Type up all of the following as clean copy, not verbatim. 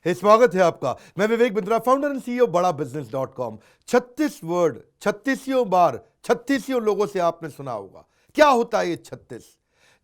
स्वागत है आपका। मैं Vivek Bindra, founder and CEO बड़ा बिजनेस .com। 36 वर्ड 36 बार 36 लोगों से आपने सुना होगा। क्या होता है ये 36?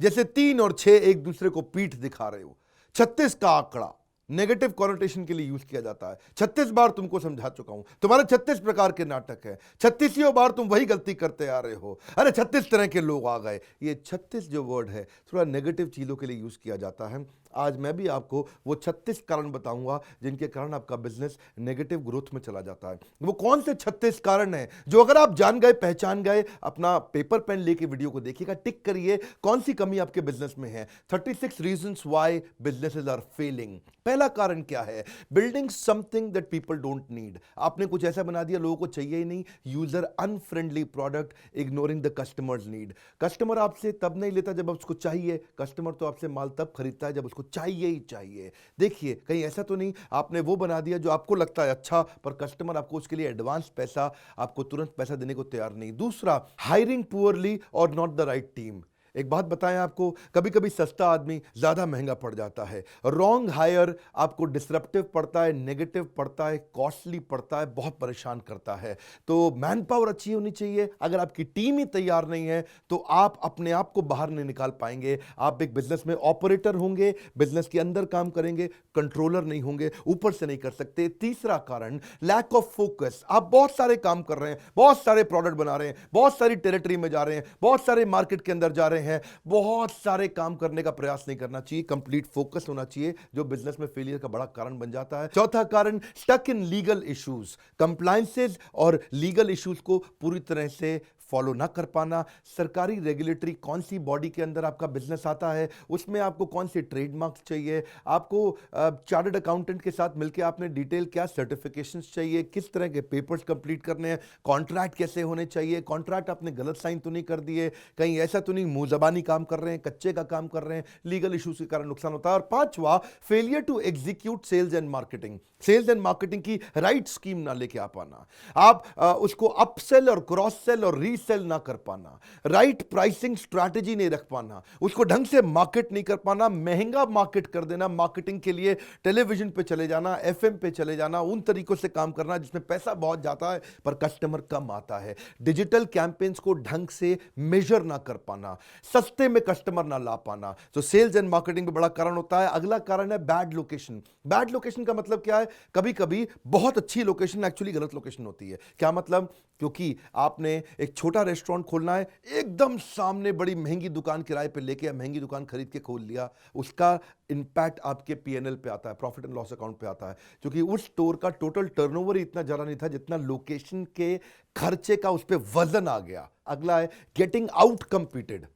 जैसे 3 और 6 एक दूसरे को पीठ दिखा रहे हो। 36 का आंकड़ा नेगेटिव कॉनोटेशन के लिए यूज किया जाता है। 36 बार तुमको समझा चुका हूं, तुम्हारे 36 प्रकार के नाटक है। 36 बार तुम वही गलती करते आ रहे हो। अरे 36 तरह के लोग आ गए। ये 36 जो वर्ड है थोड़ा नेगेटिव चीजों के लिए यूज किया जाता है। आज मैं भी आपको वो 36 कारण बताऊंगा जिनके कारण आपका बिजनेस नेगेटिव ग्रोथ में चला जाता है। वो कौन से 36 कारण हैं जो अगर आप जान गए, पहचान गए, अपना पेपर पेन लेके वीडियो को देखिएगा, टिक करिए कौन सी कमी आपके बिजनेस में है। 36 reasons why businesses are failing. पहला कारण क्या है? Building something that people don't need. आपने कुछ ऐसा बना दिया लोगों को चाहिए ही नहीं। User unfriendly product, ignoring the customers need. Customer आपसे तब नहीं लेता जब उसको चाहिए। कस्टमर तो आपसे माल तब खरीदता है जब उसको चाहिए ही चाहिए। देखिए कहीं ऐसा तो नहीं आपने वो बना दिया जो आपको लगता है अच्छा, पर कस्टमर आपको उसके लिए एडवांस पैसा, आपको तुरंत पैसा देने को तैयार नहीं। दूसरा, हायरिंग पुअरली और नॉट द राइट टीम। एक बात बताएं आपको, कभी कभी सस्ता आदमी ज्यादा महंगा पड़ जाता है। रॉन्ग हायर आपको डिसरप्टिव पड़ता है, नेगेटिव पड़ता है, कॉस्टली पड़ता है, बहुत परेशान करता है। तो मैन पावर अच्छी होनी चाहिए। अगर आपकी टीम ही तैयार नहीं है तो आप अपने आप को बाहर नहीं निकाल पाएंगे। आप एक बिजनेस में ऑपरेटर होंगे, बिजनेस के अंदर काम करेंगे, कंट्रोलर नहीं होंगे, ऊपर से नहीं कर सकते। तीसरा कारण, लैक ऑफ फोकस। आप बहुत सारे काम कर रहे हैं, बहुत सारे प्रोडक्ट बना रहे हैं, बहुत सारी टेरिटरी में जा रहे हैं, बहुत सारे मार्केट के अंदर जा रहे हैं, बहुत सारे काम करने का प्रयास नहीं करना चाहिए। कंप्लीट फोकस होना चाहिए, जो बिजनेस में फेलियर का बड़ा कारण बन जाता है। चौथा कारण, stuck in legal issues. Compliances और लीगल इश्यूज को पूरी तरह से फॉलो ना कर पाना। सरकारी रेगुलेटरी कौन सी बॉडी के अंदर आपका बिजनेस आता है, उसमें आपको कौन से ट्रेडमार्क्स चाहिए, आपको चार्टर्ड अकाउंटेंट के साथ मिलकर आपने डिटेल क्या सर्टिफिकेशंस चाहिए, किस तरह के पेपर्स कंप्लीट करने हैं, कॉन्ट्रैक्ट कैसे होने चाहिए, कॉन्ट्रैक्ट आपने गलत साइन तो नहीं कर दिए, कहीं ऐसा तो नहीं मुंह जबानी काम कर रहे हैं, कच्चे का काम कर रहे हैं। लीगल इश्यूज के कारण नुकसान होता है। और पांचवा, failure to execute sales and marketing. Sales and marketing की राइट स्कीम ना लेके आ पाना, आप उसको अपसेल और क्रॉस सेल और रीसेल ना कर पाना, राइट प्राइसिंग स्ट्रैटेजी नहीं रख पाना, उसको ढंग से मार्केट नहीं कर पाना, महंगा मार्केट कर देना। मार्केटिंग के लिए टेलीविजन पे चले जाना, एफएम पे चले जाना, उन तरीकों से काम करना जिसमें पैसा बहुत जाता है पर कस्टमर कम आता है। डिजिटल कैंपेन्स को ढंग से मेजर ना कर पाना, सस्ते में कस्टमर ना ला पाना, तो सेल्स एंड मार्केटिंग में बड़ा कारण होता है। अगला कारण है बैड लोकेशन। बैड लोकेशन का मतलब क्या है? कभी कभी बहुत अच्छी लोकेशन एक्चुअली गलत लोकेशन होती है। क्या मतलब? क्योंकि आपने एक छोटा रेस्टोरेंट खोलना है, एकदम सामने बड़ी महंगी दुकान किराए पे लेके या महंगी दुकान खरीद के खोल लिया, उसका इंपैक्ट आपके पीएनएल पे आता है, प्रॉफिट एंड लॉस अकाउंट पे आता है, क्योंकि उस स्टोर का टोटल टर्नओवर ही इतना ज्यादा नहीं था जितना लोकेशन के खर्चे का उस पर वजन आ गया। अगला है गेटिंग आउट कंपीटेड।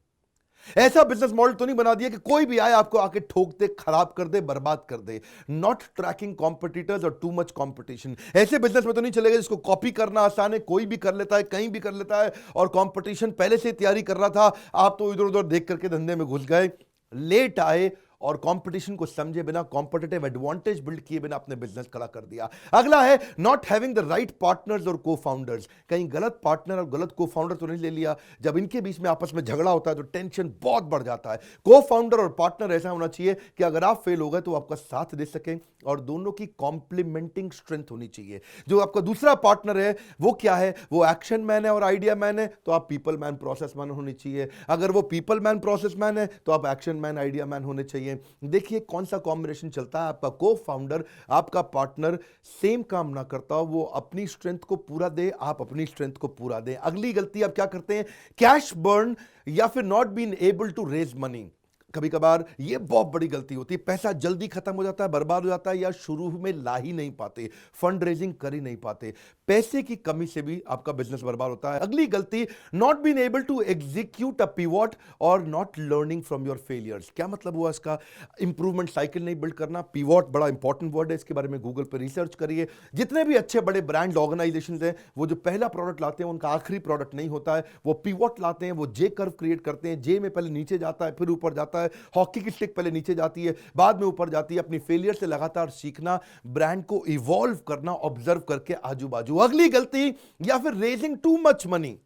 ऐसा बिजनेस मॉडल तो नहीं बना दिया कि कोई भी आए आपको आके ठोक दे, खराब कर दे, बर्बाद कर दे। नॉट ट्रैकिंग कॉम्पिटिटर्स और टू मच कॉम्पिटिशन। ऐसे बिजनेस में तो नहीं चलेगा जिसको कॉपी करना आसान है, कोई भी कर लेता है, कहीं भी कर लेता है, और कंपटीशन पहले से तैयारी कर रहा था, आप तो इधर उधर देख करके धंधे में घुस गए, लेट आए और कंपटीशन को समझे बिना, कॉम्पिटिटिव एडवांटेज बिल्ड किए बिना अपने बिजनेस खड़ा कर दिया। अगला है not having the right partners और को फाउंडर्स। कहीं गलत पार्टनर और गलत को फाउंडर तो नहीं ले लिया। जब इनके बीच में आपस में झगड़ा होता है तो टेंशन बहुत बढ़ जाता है। को फाउंडर और पार्टनर ऐसा होना चाहिए कि अगर आप फेल हो गए तो आपका साथ दे सकें, और दोनों की कॉम्प्लीमेंटिंग स्ट्रेंथ होनी चाहिए। जो आपका दूसरा पार्टनर है वो क्या है? वो एक्शन मैन है और आइडिया मैन है, तो आप पीपल मैन प्रोसेस मैन होनी चाहिए। अगर वो पीपल मैन प्रोसेस मैन है तो आप एक्शन मैन आइडिया मैन होने चाहिए। देखिए कौन सा कॉम्बिनेशन चलता है। आपका को फाउंडर, आपका पार्टनर सेम काम ना करता हो, वो अपनी स्ट्रेंथ को पूरा दे, आप अपनी स्ट्रेंथ को पूरा दें। अगली गलती आप क्या करते हैं? कैश बर्न या फिर not been able to raise money. कभी कभार ये बहुत बड़ी गलती होती है। पैसा जल्दी खत्म हो जाता है, बर्बाद हो जाता है, या शुरू में ला ही नहीं पाते, फंड रेजिंग कर ही नहीं पाते। पैसे की कमी से भी आपका बिजनेस बर्बाद होता है। अगली गलती, not been able to execute a pivot और not learning from your failures. क्या मतलब हुआ इसका? इंप्रूवमेंट साइकिल नहीं बिल्ड करना। पिवट बड़ा इंपॉर्टेंट वर्ड है, इसके बारे में गूगल पर रिसर्च करिए। जितने भी अच्छे बड़े ब्रांड ऑर्गेनाइजेशन हैं, वो जो पहला प्रोडक्ट लाते हैं उनका आखिरी प्रोडक्ट नहीं होता है, वो पिवट लाते हैं, वो जे कर्व क्रिएट करते हैं। जे में पहले नीचे जाता है, फिर ऊपर जाता है। हॉकी की स्टिक पहले नीचे जाती है, बाद में ऊपर जाती है। अपनी फेलियर से लगातार सीखना, ब्रांड को इवॉल्व करना, ऑब्जर्व करके आजू बाजू। अगली गलती, या फिर रेजिंग टू मच मनी।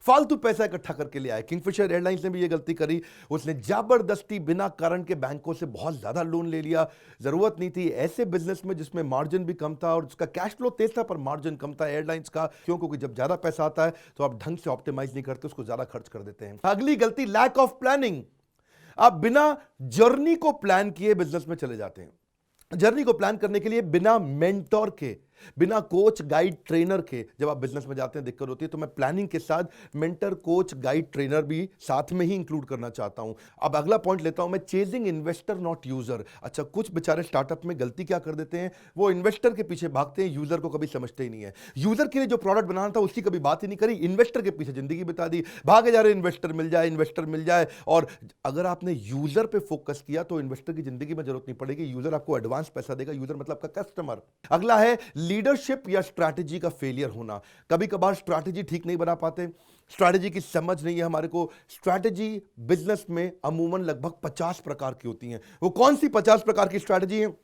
फालतू पैसा इकट्ठा करके ले आए। किंगफिशर एयरलाइंस ने भी ये गलती करी, उसने जबरदस्ती बिना कारण के बैंकों से बहुत ज्यादा लोन ले लिया, जरूरत नहीं थी। ऐसे बिजनेस में जिसमें मार्जिन भी कम था और उसका कैश फ्लो तेज था पर मार्जिन कम था एयरलाइंस का, क्योंकि जब ज्यादा पैसा आता है तो आप ढंग से ऑप्टिमाइज नहीं करते, उसको ज्यादा खर्च कर देते हैं। अगली गलती, लैक ऑफ प्लानिंग। आप बिना जर्नी को प्लान किए बिजनेस में चले जाते हैं। जर्नी को प्लान करने के लिए बिना मेंटोर के, बिना कोच गाइड ट्रेनर के जब आप बिजनेस में जाते हैं दिक्कत होती है। तो मैं प्लानिंग के साथ मेंटर, कोच, गाइड, ट्रेनर भी साथ में ही इंक्लूड करना चाहता हूं। अब अगला पॉइंट लेता हूं मैं, चेजिंग इन्वेस्टर नॉट यूजर। अच्छा, कुछ बेचारे स्टार्टअप में गलती क्या कर देते हैं, वो इन्वेस्टर के पीछे भागते हैं, यूजर को कभी समझते ही नहीं है। यूजर के लिए जो प्रोडक्ट बनाना था उसकी कभी बात ही नहीं करी, इन्वेस्टर के पीछे जिंदगी बिता दी, भागे जा रहे इन्वेस्टर मिल जाए, इन्वेस्टर मिल जाए। और अगर आपने यूजर पे फोकस किया तो इन्वेस्टर की जिंदगी में जरूरत नहीं पड़ेगी, यूजर आपको एडवांस पैसा देगा। यूजर मतलब आपका कस्टमर। अगला है लीडरशिप या स्ट्रैटेजी का फेलियर होना। कभी कभार स्ट्रैटेजी ठीक नहीं बना पाते, स्ट्रैटेजी की समझ नहीं है हमारे को। स्ट्रैटेजी बिजनेस में अमूमन लगभग 50 प्रकार की होती हैं। वो कौन सी 50 प्रकार की स्ट्रैटेजी है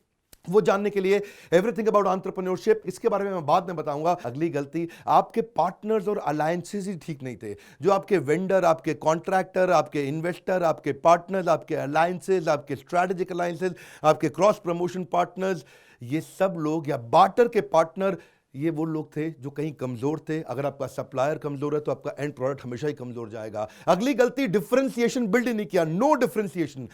वो जानने के लिए एवरीथिंग अबाउट एंटरप्रेन्योरशिप, इसके बारे में मैं बाद में बताऊंगा। अगली गलती, आपके पार्टनर्स और अलायंसेस ही ठीक नहीं थे। जो आपके वेंडर, आपके कॉन्ट्रैक्टर, आपके इन्वेस्टर, आपके पार्टनर्स, आपके अलायंसेस, आपके स्ट्रैटेजिक अलायंसेस, आपके क्रॉस प्रमोशन पार्टनर्स, ये सब लोग या बार्टर के पार्टनर, ये वो लोग थे जो कहीं कमजोर थे। अगर आपका सप्लायर कमजोर है तो आपका एंड प्रोडक्ट हमेशा ही कमजोर जाएगा। अगली गलती, डिफरेंशिएशन बिल्ड नहीं किया, नो डिफरेंशिएशन।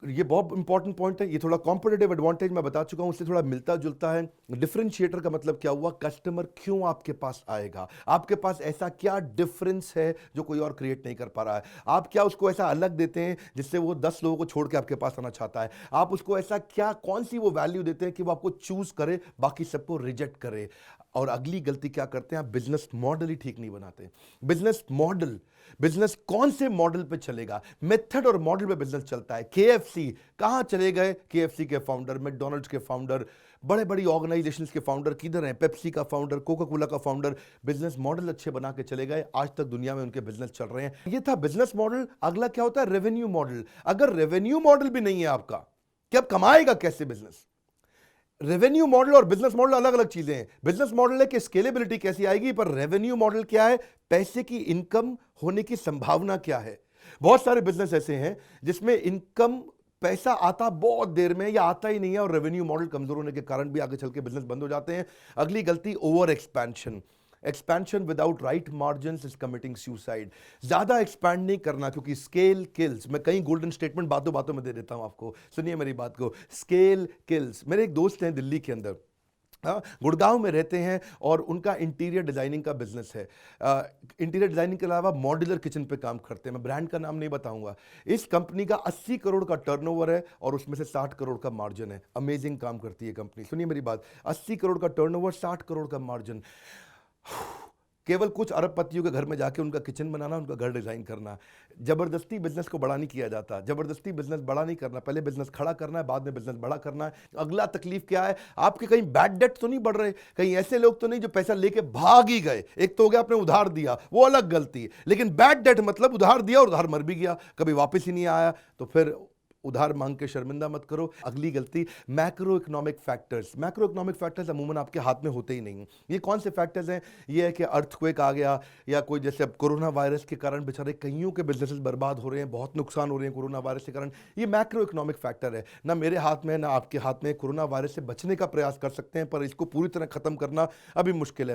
ये बहुत इंपॉर्टेंट पॉइंट है, ये थोड़ा कॉम्पिटिटिव एडवांटेज मैं बता चुका हूं, उससे थोड़ा मिलता जुलता है। डिफरेंशिएटर का मतलब क्या हुआ, कस्टमर क्यों आपके पास आएगा, आपके पास ऐसा क्या डिफरेंस है जो कोई और क्रिएट नहीं कर पा रहा है। आप क्या उसको ऐसा अलग देते हैं जिससे वो 10 लोगों को छोड़ के आपके पास आना चाहता है। आप उसको ऐसा क्या, कौन सी वो वैल्यू देते हैं कि वो आपको चूज करे, बाकी सबको रिजेक्ट करे। और अगली गलती क्या करते हैं, आप बिजनेस मॉडल ही ठीक नहीं बनाते। बिजनेस मॉडल, बिजनेस कौन से मॉडल पे चलेगा, मेथड और मॉडल पे बिजनेस चलता है। केएफसी कहां चले गए, केएफसी के फाउंडर, मैकडॉनल्ड्स के फाउंडर, बड़े बड़ी ऑर्गेनाइजेशंस के फाउंडर किधर हैं, पेप्सी का फाउंडर, कोका कोला का फाउंडर। बिजनेस मॉडल अच्छे बना के चले गए, आज तक दुनिया में उनके बिजनेस चल रहे हैं। ये था बिजनेस मॉडल। अगला क्या होता है, रेवेन्यू मॉडल। अगर रेवेन्यू मॉडल भी नहीं है आपका, कि अब कमाएगा कैसे बिजनेस। रेवेन्यू मॉडल और बिजनेस मॉडल अलग अलग चीजें हैं। बिजनेस मॉडल है कि स्केलेबिलिटी कैसी आएगी, पर रेवेन्यू मॉडल क्या है, पैसे की इनकम होने की संभावना क्या है। बहुत सारे बिजनेस ऐसे हैं जिसमें इनकम, पैसा आता बहुत देर में या आता ही नहीं है, और रेवेन्यू मॉडल कमजोर होने के कारण भी आगे चल के बिजनेस बंद हो जाते हैं। अगली गलती, over expansion. Expansion without right margins is committing suicide. ज्यादा एक्सपैंड नहीं करना, क्योंकि स्केल किल्स। मैं कई गोल्डन स्टेटमेंट बातों बातों में दे देता हूं आपको, सुनिए मेरी बात को। Scale kills. मेरे एक दोस्त हैं दिल्ली के अंदर, गुड़गांव में रहते हैं, और उनका इंटीरियर डिजाइनिंग का बिजनेस है। इंटीरियर डिजाइनिंग के अलावा मॉड्यूलर किचन पे काम करते हैं। मैं ब्रांड का नाम नहीं बताऊंगा। इस कंपनी का 80 करोड़ का टर्नओवर है और उसमें से 60 करोड़ का मार्जिन है। अमेजिंग काम करती है कंपनी। सुनिए मेरी बात, 80 करोड़ का टर्नओवर, 60 करोड़ का मार्जिन। केवल कुछ अरबपतियों के घर में जाके उनका किचन बनाना, उनका घर डिजाइन करना। जबरदस्ती बिजनेस को बड़ा नहीं किया जाता, जबरदस्ती बिजनेस बड़ा नहीं करना। पहले बिजनेस खड़ा करना है, बाद में बिजनेस बड़ा करना है। अगला तकलीफ क्या है, आपके कहीं बैड डेट तो नहीं बढ़ रहे, कहीं ऐसे लोग तो नहीं जो पैसा लेके भाग ही गए। एक तो हो गया आपने उधार दिया, वो अलग गलती है, लेकिन बैड डेट मतलब उधार दिया और उधार मर भी गया, कभी वापस ही नहीं आया, तो फिर उधार मांग के शर्मिंदा मत करो। अगली गलती, macro economic factors. Macro economic factors अमूमन आपके हाथ में होते ही नहीं। ये कौन से फैक्टर्स हैं, ये है कि अर्थक्वेक आ गया, या कोई जैसे अब कोरोना वायरस के कारण बेचारे कईयों के बिजनेसेस बर्बाद हो रहे हैं, बहुत नुकसान हो रहे हैं कोरोना वायरस के कारण। ये मैक्रो इकोनॉमिक फैक्टर है। ना मेरे हाथ में ना आपके हाथ में। कोरोना वायरस से बचने का प्रयास कर सकते हैं, पर इसको पूरी तरह खत्म करना अभी मुश्किल है।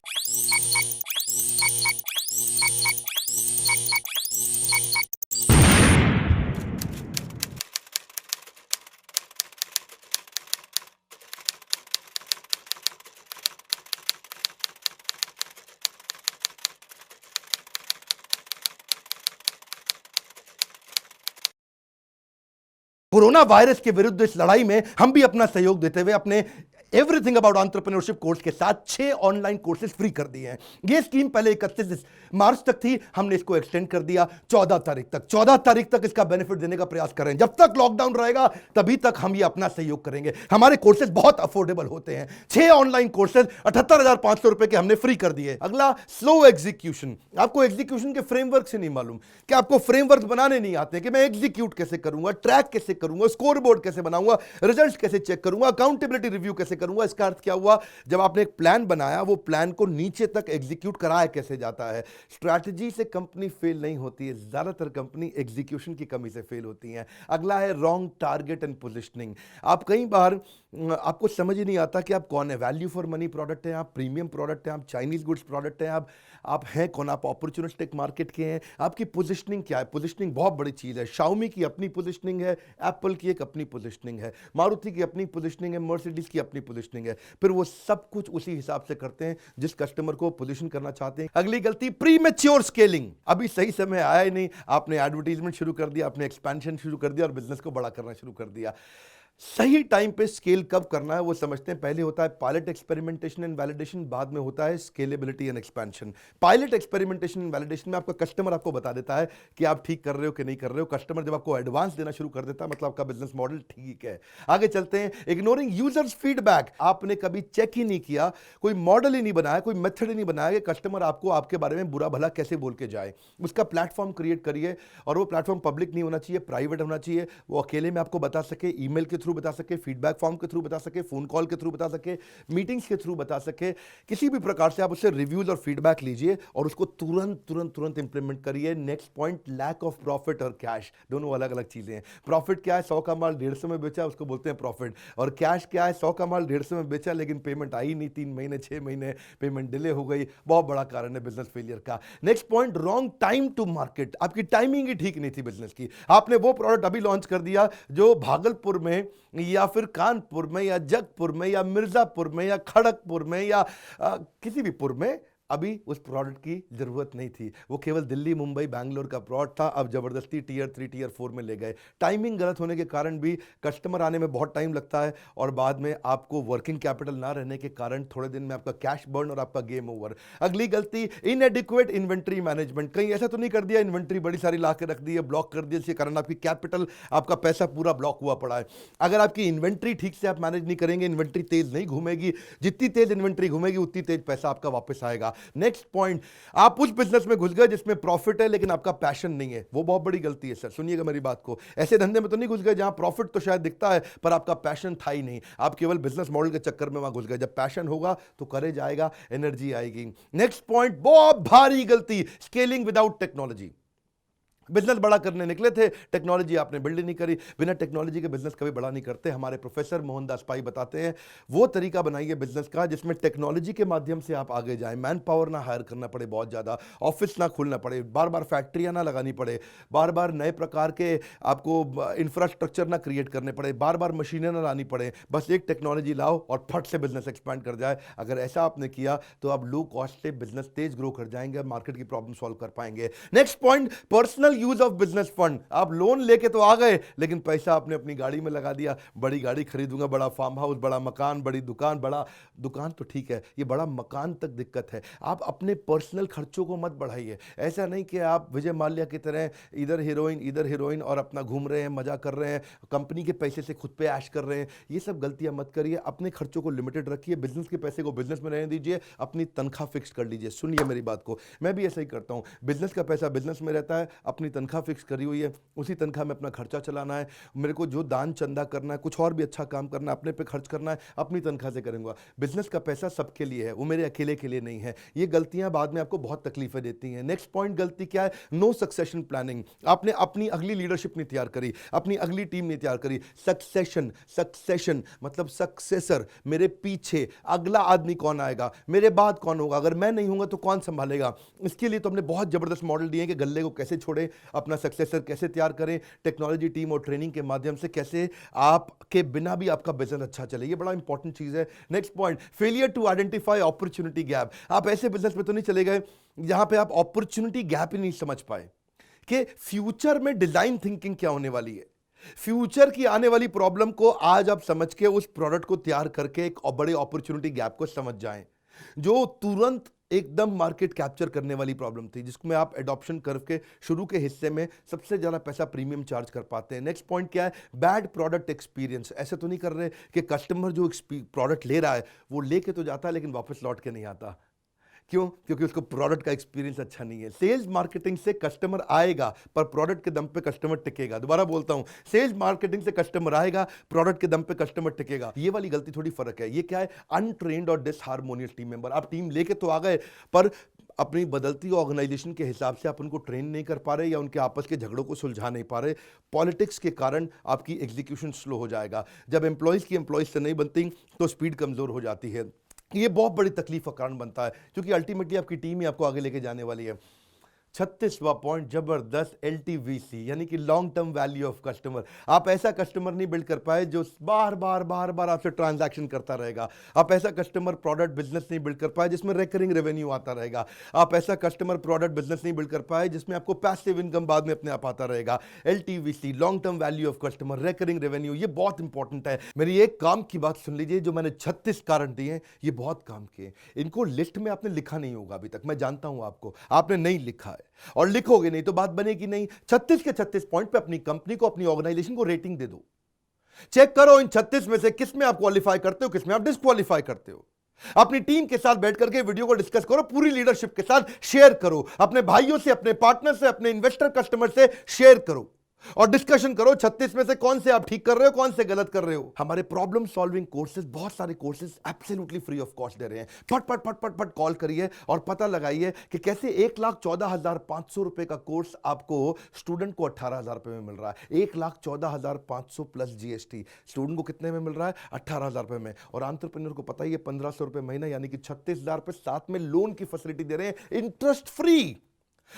कोरोना वायरस के विरुद्ध इस लड़ाई में हम भी अपना सहयोग देते हुए अपने एवरीथिंग अबाउट एंटरप्रेन्योरशिप कोर्स के साथ 6 ऑनलाइन कोर्सेज फ्री कर दिए हैं। ये स्कीम पहले 31 मार्च तक थी, हमने इसको एक्सटेंड कर दिया 14 तारीख तक। 14 तारीख तक इसका बेनिफिट देने का प्रयास करें। जब तक लॉकडाउन रहेगा तभी तक हम ये अपना सहयोग करेंगे। हमारे कोर्सेज बहुत अफोर्डेबल होते हैं। 6 ऑनलाइन कोर्सेज 78,500 रुपए के हमने फ्री कर दिए। अगला, स्लो एग्जीक्यूशन। आपको एग्जीक्यूशन के फ्रेमवर्क से नहीं मालूम, कि आपको फ्रेमवर्क बनाने नहीं आते कि मैं एग्जीक्यूट कैसे करूंगा, ट्रैक कैसे चेक करूंगा, स्कोर बोर्ड कैसे बनाऊंगा, रिजल्ट कैसे चेक करूंगा, अकाउंटेबिलिटी रिव्यू कैसे करूंगा। इसका अर्थ क्या हुआ, जब आपने एक प्लान बनाया, वो प्लान को नीचे तक एग्जीक्यूट कराया कैसे जाता है। स्ट्रैटेजी से कंपनी फेल नहीं होती है, ज्यादातर कंपनी एग्जीक्यूशन की कमी से फेल होती है। अगला है रॉन्ग टारगेट एंड पोजिशनिंग। आप कई बार आपको समझ ही नहीं आता कि आप कौन है, वैल्यू फॉर मनी प्रोडक्ट है, आप प्रीमियम प्रोडक्ट है, आप चाइनीज गुड्स प्रोडक्ट है, आप हैं कौन, आप अपॉर्चुनिस्टिक मार्केट के हैं, आपकी पोजीशनिंग क्या है। पोजीशनिंग बहुत बड़ी चीज है। शाओमी की अपनी पोजीशनिंग है, एप्पल की एक अपनी पोजीशनिंग है, मारुति की अपनी पोजीशनिंग है, मर्सिडीज की अपनी पोजीशनिंग है। फिर वो सब कुछ उसी हिसाब से करते हैं जिस कस्टमर को पोजीशन करना चाहते हैं। अगली गलती, प्रीमेच्योर स्केलिंग। अभी सही समय आया ही नहीं, आपने एडवर्टाइजमेंट शुरू कर दिया, आपने एक्सपेंशन शुरू कर दिया और बिजनेस को बड़ा करना शुरू कर दिया। सही टाइम पे स्केल कब करना है वो समझते हैं। पहले होता है पायलट एक्सपेरिमेंटेशन एंड वैलिडेशन, बाद में होता है scalability and expansion. Pilot experimentation and validation में आपका कस्टमर आपको बता देता है कि आप ठीक कर रहे हो कि नहीं कर रहे हो। कस्टमर जब आपको एडवांस देना शुरू कर देता है, मतलब आपका बिजनेस मॉडल ठीक है। आगे चलते हैं, इग्नोरिंग यूजर्स फीडबैक। आपने कभी चेक ही नहीं किया, कोई मॉडल ही नहीं बनाया, कोई मेथड ही नहीं बनाया कि कस्टमर आपको आपके बारे में बुरा भला कैसे बोल के जाए। उसका प्लेटफॉर्म क्रिएट करिए, और वो प्लेटफॉर्म पब्लिक नहीं होना चाहिए, प्राइवेट होना चाहिए। वो अकेले में आपको बता सके, ईमेल के थ्रू बता सके, फीडबैक फॉर्म के थ्रू बता सके, फोन कॉल के थ्रू बता सके, मीटिंग्स के थ्रू बता सके। किसी भी प्रकार से आप उससे रिव्यूज और फीडबैक लीजिए और उसको तुरंत तुरंत तुरंत इंप्लीमेंट करिए। Next point, lack of profit और कैश, दोनों अलग अलग चीजें हैं। प्रॉफिट क्या है, 100 का माल 150 में बेचा, उसको बोलते हैं प्रॉफिट। और कैश क्या है, 100 का माल 150 में बेचा लेकिन पेमेंट आई नहीं, 3 महीने 6 महीने पेमेंट डिले हो गई। बहुत बड़ा कारण है बिजनेस फेलियर का। Next point, wrong time to market. आपकी टाइमिंग ही ठीक नहीं थी बिजनेस की। आपने वो प्रोडक्ट अभी लॉन्च कर दिया जो भागलपुर में या फिर कानपुर में या जगपुर में या मिर्जापुर में या खड़गपुर में या किसी भी पुर में अभी उस प्रोडक्ट की जरूरत नहीं थी। वो केवल दिल्ली, मुंबई, बैंगलोर का प्रोडक्ट था। अब जबरदस्ती टियर 3 टियर 4 में ले गए। टाइमिंग गलत होने के कारण भी कस्टमर आने में बहुत टाइम लगता है, और बाद में आपको वर्किंग कैपिटल ना रहने के कारण थोड़े दिन में आपका कैश बर्न और आपका गेम ओवर। अगली गलती, इनएडिक्वेट इन्वेंट्री मैनेजमेंट। कहीं ऐसा तो नहीं कर दिया इन्वेंट्री बड़ी सारी ला के रख दी है, ब्लॉक कर दिया, जिसके कारण आपकी कैपिटल, आपका पैसा पूरा ब्लॉक हुआ पड़ा है। अगर आपकी इन्वेंट्री ठीक से आप मैनेज नहीं करेंगे, इन्वेंट्री तेज नहीं घूमेगी, जितनी तेज इन्वेंट्री घूमेगी उतनी तेज पैसा आपका वापस आएगा। नेक्स्ट पॉइंट, आप उस बिजनेस में घुस गए जिसमें प्रॉफिट है लेकिन आपका पैशन नहीं है। वो बहुत बड़ी गलती है सर, सुनिएगा मेरी बात को। ऐसे धंधे में तो नहीं घुस गए जहां प्रॉफिट तो शायद दिखता है पर आपका पैशन था ही नहीं। आप केवल बिजनेस मॉडल के चक्कर में वहां घुस गए। जब पैशन होगा तो करे जाएगा, एनर्जी आएगी। नेक्स्ट पॉइंट, बहुत भारी गलती, स्केलिंग विदाउट टेक्नोलॉजी। बिजनेस बड़ा करने निकले थे, टेक्नोलॉजी आपने बिल्ड नहीं करी। बिना टेक्नोलॉजी के बिजनेस कभी बड़ा नहीं करते। हमारे प्रोफेसर मोहनदास पाई बताते हैं, वो तरीका बनाइए बिजनेस का जिसमें टेक्नोलॉजी के माध्यम से आप आगे जाएं। मैन पावर ना हायर करना पड़े बहुत ज़्यादा, ऑफिस ना खोलना पड़े, बार बार फैक्ट्रियाँ ना लगानी पड़े, बार बार नए प्रकार के आपको इंफ्रास्ट्रक्चर ना क्रिएट करने पड़े, बार बार मशीनें ना लानी पड़े। बस एक टेक्नोलॉजी लाओ और फट से बिजनेस एक्सपैंड कर जाए। अगर ऐसा आपने किया तो आप लो कॉस्ट से बिजनेस तेज ग्रो कर जाएंगे, मार्केट की प्रॉब्लम सॉल्व कर पाएंगे। Next point, personal use of business fund. आप लोन लेके तो आ गए लेकिन पैसा आपने अपनी गाड़ी में लगा दिया। बड़ी गाड़ी खरीदूंगा, बड़ा फार्म हाउस, बड़ा मकान, बड़ी दुकान। बड़ा दुकान तो ठीक है, ये बड़ा मकान तक दिक्कत है। आप अपने पर्सनल खर्चों को मत बढ़ाइए। ऐसा नहीं कि आप विजय माल्या की तरह इधर हीरोइन और अपना घूम रहे हैं, मजा कर रहे हैं, कंपनी के पैसे से खुद पे ऐश कर रहे हैं। ये सब गलतियां मत करिए। अपने खर्चों को लिमिटेड रखिए, बिजनेस के पैसे को बिजनेस में रहने दीजिए, अपनी तनख्वाह फिक्स कर लीजिए। सुनिए मेरी बात को, मैं भी ऐसा ही करता हूं। बिजनेस का पैसा बिजनेस में रहता है, अपनी तनख्वाह फिक्स करी हुई है, उसी तनख्वाह में अपना खर्चा चलाना है। मेरे को जो दान चंदा करना है, कुछ और भी अच्छा काम करना है, अपने पे खर्च करना है, अपनी तनख्वाह से करूंगा। बिजनेस का पैसा सबके लिए है, वो मेरे अकेले के लिए नहीं है। ये गलतियां बाद में आपको बहुत तकलीफें देती हैं। नेक्स्ट पॉइंट गलती क्या है, नो सक्सेशन प्लानिंग। आपने अपनी अगली लीडरशिप नहीं तैयार करी, अपनी अगली टीम नहीं तैयार करी। सक्सेशन मतलब सक्सेसर, मेरे पीछे अगला आदमी कौन आएगा, मेरे बाद कौन होगा, अगर मैं नहीं हूंगा तो कौन संभालेगा। इसके लिए तो हमने बहुत जबरदस्त मॉडल दिए कि गल्ले को कैसे छोड़े, अपना सक्सेसर कैसे तैयार करें, टेक्नोलॉजी टीम और ट्रेनिंग के माध्यम से कैसे आपके बिना भी आपका बिजनेस अच्छा चले। ये बड़ा इंपॉर्टेंट चीज है। Next point, failure to identify opportunity gap. आप ऐसे बिजनेस में तो नहीं चले गए जहां पे आप अपॉर्चुनिटी गैप ही नहीं समझ पाए कि फ्यूचर में डिजाइन थिंकिंग क्या होने वाली है। फ्यूचर की आने वाली प्रॉब्लम को आज आप समझ के उस प्रोडक्ट को तैयार करके एक बड़े अपॉर्चुनिटी गैप को समझ जाएं, जो तुरंत एकदम मार्केट कैप्चर करने वाली प्रॉब्लम थी, जिसमें आप एडॉप्शन कर्व के शुरू के हिस्से में सबसे ज्यादा पैसा प्रीमियम चार्ज कर पाते हैं। नेक्स्ट पॉइंट क्या है, बैड प्रोडक्ट एक्सपीरियंस। ऐसे तो नहीं कर रहे कि कस्टमर जो प्रोडक्ट ले रहा है वो लेके तो जाता है लेकिन वापस लौट के नहीं आता। क्यों? क्योंकि उसको प्रोडक्ट का एक्सपीरियंस अच्छा नहीं है। सेल्स मार्केटिंग से कस्टमर आएगा पर प्रोडक्ट के दम पे कस्टमर टिकेगा। दोबारा बोलता हूं, सेल्स मार्केटिंग से कस्टमर आएगा, प्रोडक्ट के दम पे कस्टमर टिकेगा। ये वाली गलती थोड़ी फर्क है। ये क्या है? अनट्रेन्ड और डिसहार्मोनियस टीम मेंबर। आप टीम लेके तो आ गए पर अपनी बदलती ऑर्गेनाइजेशन के हिसाब से आप उनको ट्रेन नहीं कर पा रहे या उनके आपस के झगड़ों को सुलझा नहीं पा रहे। पॉलिटिक्स के कारण आपकी एग्जीक्यूशन स्लो हो जाएगा। जब एम्प्लॉयज़ की एम्प्लॉयज़ से नहीं बनती तो स्पीड कमज़ोर हो जाती है। ये बहुत बड़ी तकलीफ का कारण बनता है, क्योंकि अल्टीमेटली आपकी टीम ही आपको आगे लेके जाने वाली है। 36वां पॉइंट, जबरदस्त LTVC यानी कि long term value of customer. आप ऐसा कस्टमर नहीं बिल्ड कर पाए जो बार बार आपसे ट्रांजैक्शन करता रहेगा। आप ऐसा कस्टमर प्रोडक्ट बिजनेस नहीं बिल्ड कर पाए जिसमें रिकरिंग रेवेन्यू आता रहेगा। आप ऐसा कस्टमर प्रोडक्ट बिजनेस नहीं बिल्ड कर पाए जिसमें आपको पैसिव इनकम बाद में अपने आप आता रहेगा। LTVC, long term value of customer, recurring revenue, ये बहुत इंपॉर्टेंट है। मेरी एक काम की बात सुन लीजिए, जो मैंने 36 कारण दिए हैं ये बहुत काम के। इनको लिस्ट में आपने लिखा नहीं होगा अभी तक, मैं जानता हूं आपको, आपने नहीं लिखा है और लिखोगे नहीं तो बात बनेगी नहीं। 36 के 36 पॉइंट पे अपनी कंपनी को, अपनी ऑर्गेनाइजेशन को रेटिंग दे दो। चेक करो इन 36 में से किस में आप क्वालिफाई करते हो, किस में आप डिस्क्वालीफाई करते हो। अपनी टीम के साथ बैठ करके वीडियो को डिस्कस करो, पूरी लीडरशिप के साथ शेयर करो, अपने भाइयों से, अपने पार्टनर से, अपने इन्वेस्टर कस्टमर से शेयर करो और डिस्कशन करो 36 में से कौन से आप ठीक कर रहे हो, कौन से गलत कर रहे हो। हमारे प्रॉब्लम सॉल्विंग कोर्सेज, बहुत सारे courses absolutely free of cost दे रहे हैं। फट फट फट फट फट कॉल करिए और पता लगाइए कि कैसे 1,14,500 रुपए का कोर्स आपको स्टूडेंट को 18,000 रुपए में मिल रहा है। 1,14,500 प्लस GST स्टूडेंट को कितने में मिल रहा है? 18,000 रुपए में। और एंटरप्रेन्योर को पता ही है 1,500 रुपए महीना यानी कि 36,000 रुपए, साथ में लोन की फैसिलिटी दे रहे हैं, इंटरेस्ट फ्री।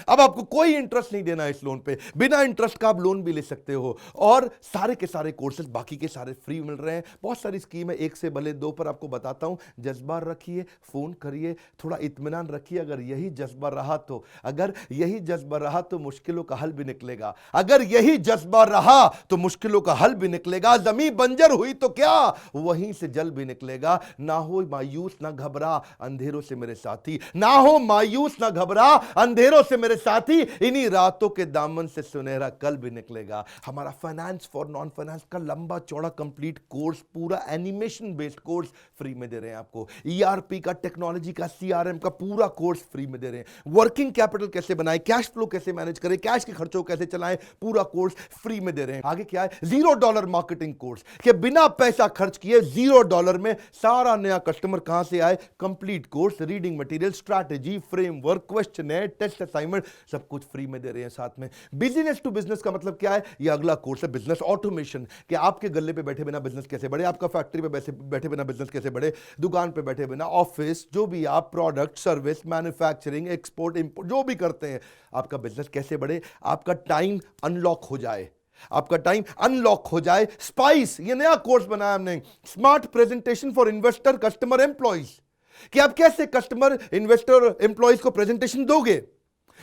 अब आपको कोई इंटरेस्ट नहीं देना है इस लोन पे, बिना इंटरेस्ट का आप लोन भी ले सकते हो और सारे के सारे कोर्सेज बाकी के सारे फ्री मिल रहे हैं। बहुत सारी स्कीम है, एक से भले दो पर आपको बताता हूं। जज्बा रखिए, फोन करिए, थोड़ा इत्मीनान रखिए। अगर यही जज्बा रहा तो मुश्किलों का हल भी निकलेगा। अगर यही जज्बा रहा तो मुश्किलों का हल भी निकलेगा। जमीन बंजर हुई तो क्या, वहीं से जल भी निकलेगा। ना हो मायूस ना घबरा अंधेरों से मेरे साथी, ना हो मायूस ना घबरा अंधेरों से मेरे साथी, इन्हीं रातों के दामन से सुनहरा कल भी निकलेगा। हमारा फाइनेंस फॉर नॉन फाइनेंस का लंबा चौड़ा कंप्लीट कोर्स, पूरा एनिमेशन बेस्ड कोर्स फ्री में दे रहे हैं आपको। ERP का, टेक्नोलॉजी का, CRM का पूरा कोर्स फ्री में दे रहे हैं। वर्किंग कैपिटल कैसे बनाएं, कैश फ्लो कैसे मैनेज करें, कैश के खर्चों को कैसे चलाएं, पूरा कोर्स फ्री में दे रहे हैं। आगे क्या है? $0 मार्केटिंग कोर्स के बिना पैसा खर्च किए $0 में सारा नया कस्टमर कहां से आए। Complete course, reading material, strategy, framework, question, test assignment, सब कुछ फ्री में दे रहे हैं साथ में। बिजनेस टू बिजनेस का मतलब क्या है? ये अगला कोर्स है, बिजनेस ऑटोमेशन, कि आपके गले पे बैठे बिना बिजनेस कैसे बढ़े, आपका फैक्ट्री पे बैठे बिना बिजनेस कैसे बढ़े, दुकान पे बैठे बिना, ऑफिस, जो भी आप product, service, manufacturing, export, import जो भी करते हैं, आपका बिजनेस कैसे बढ़े, आपका टाइम अनलॉक हो जाए, आपका टाइम अनलॉक हो जाए। स्पाइस, ये नया कोर्स बनाया हमने, smart presentation for investor, customer, employees, कि आप कैसे कस्टमर, इन्वेस्टर, एम्प्लॉइज को प्रेजेंटेशन दोगे,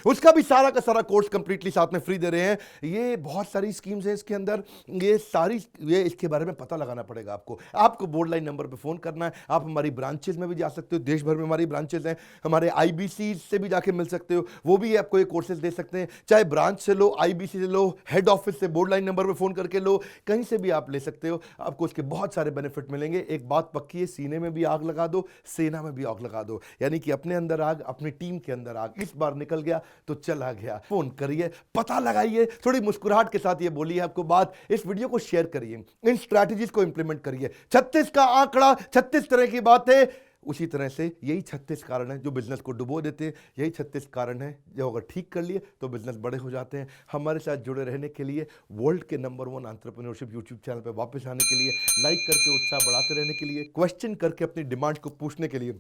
उसका भी सारा का सारा कोर्स कंप्लीटली साथ में फ्री दे रहे हैं। ये बहुत सारी स्कीम्स हैं इसके अंदर, ये इसके बारे में पता लगाना पड़ेगा आपको बोर्ड लाइन नंबर पे फोन करना है। आप हमारी ब्रांचेज में भी जा सकते हो, देश भर में हमारी ब्रांचेज हैं, हमारे IBC से भी जाके मिल सकते हो, वो भी आपको ये कोर्सेज दे सकते हैं। चाहे ब्रांच से लो, IBC से लो, हेड ऑफिस से बोर्ड लाइन नंबर पे फोन करके लो, कहीं से भी आप ले सकते हो, आपको उसके बहुत सारे बेनिफिट मिलेंगे। एक बात पक्की है, सीने में भी आग लगा दो, सेना में भी आग लगा दो, यानी कि अपने अंदर आग, अपनी टीम के अंदर आग। इस बार निकल गया तो चला गया। फोन करिए, पता लगाइए, थोड़ी मुस्कुराहट के साथ ये बोलिए आपको बात, इस वीडियो को शेयर करिए, इन स्ट्रैटेजीज को इंप्लीमेंट करिए। 36 का आंकड़ा, 36 तरह की बात है, उसी तरह से यही 36 कारण है जो बिजनेस को डुबो देते हैं। यही 36 कारण है जो अगर ठीक कर लिए तो बिजनेस बड़े हो जाते हैं। हमारे साथ जुड़े रहने के लिए, वर्ल्ड के नंबर 1 एंटरप्रेन्योरशिप यूट्यूब चैनल पर वापस आने के लिए, लाइक करके उत्साह बढ़ाते रहने के लिए, क्वेश्चन करके अपनी डिमांड को पूछने के लिए,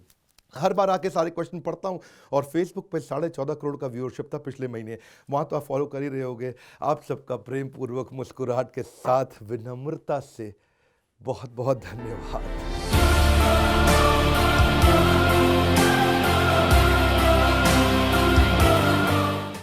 हर बार आके सारे क्वेश्चन पढ़ता हूं। और फेसबुक पे 14.5 करोड़ का व्यूअरशिप था पिछले महीने, वहां तो आप फॉलो कर ही रहे होगे। आप सबका प्रेम पूर्वक मुस्कुराहट के साथ, विनम्रता से बहुत बहुत धन्यवाद।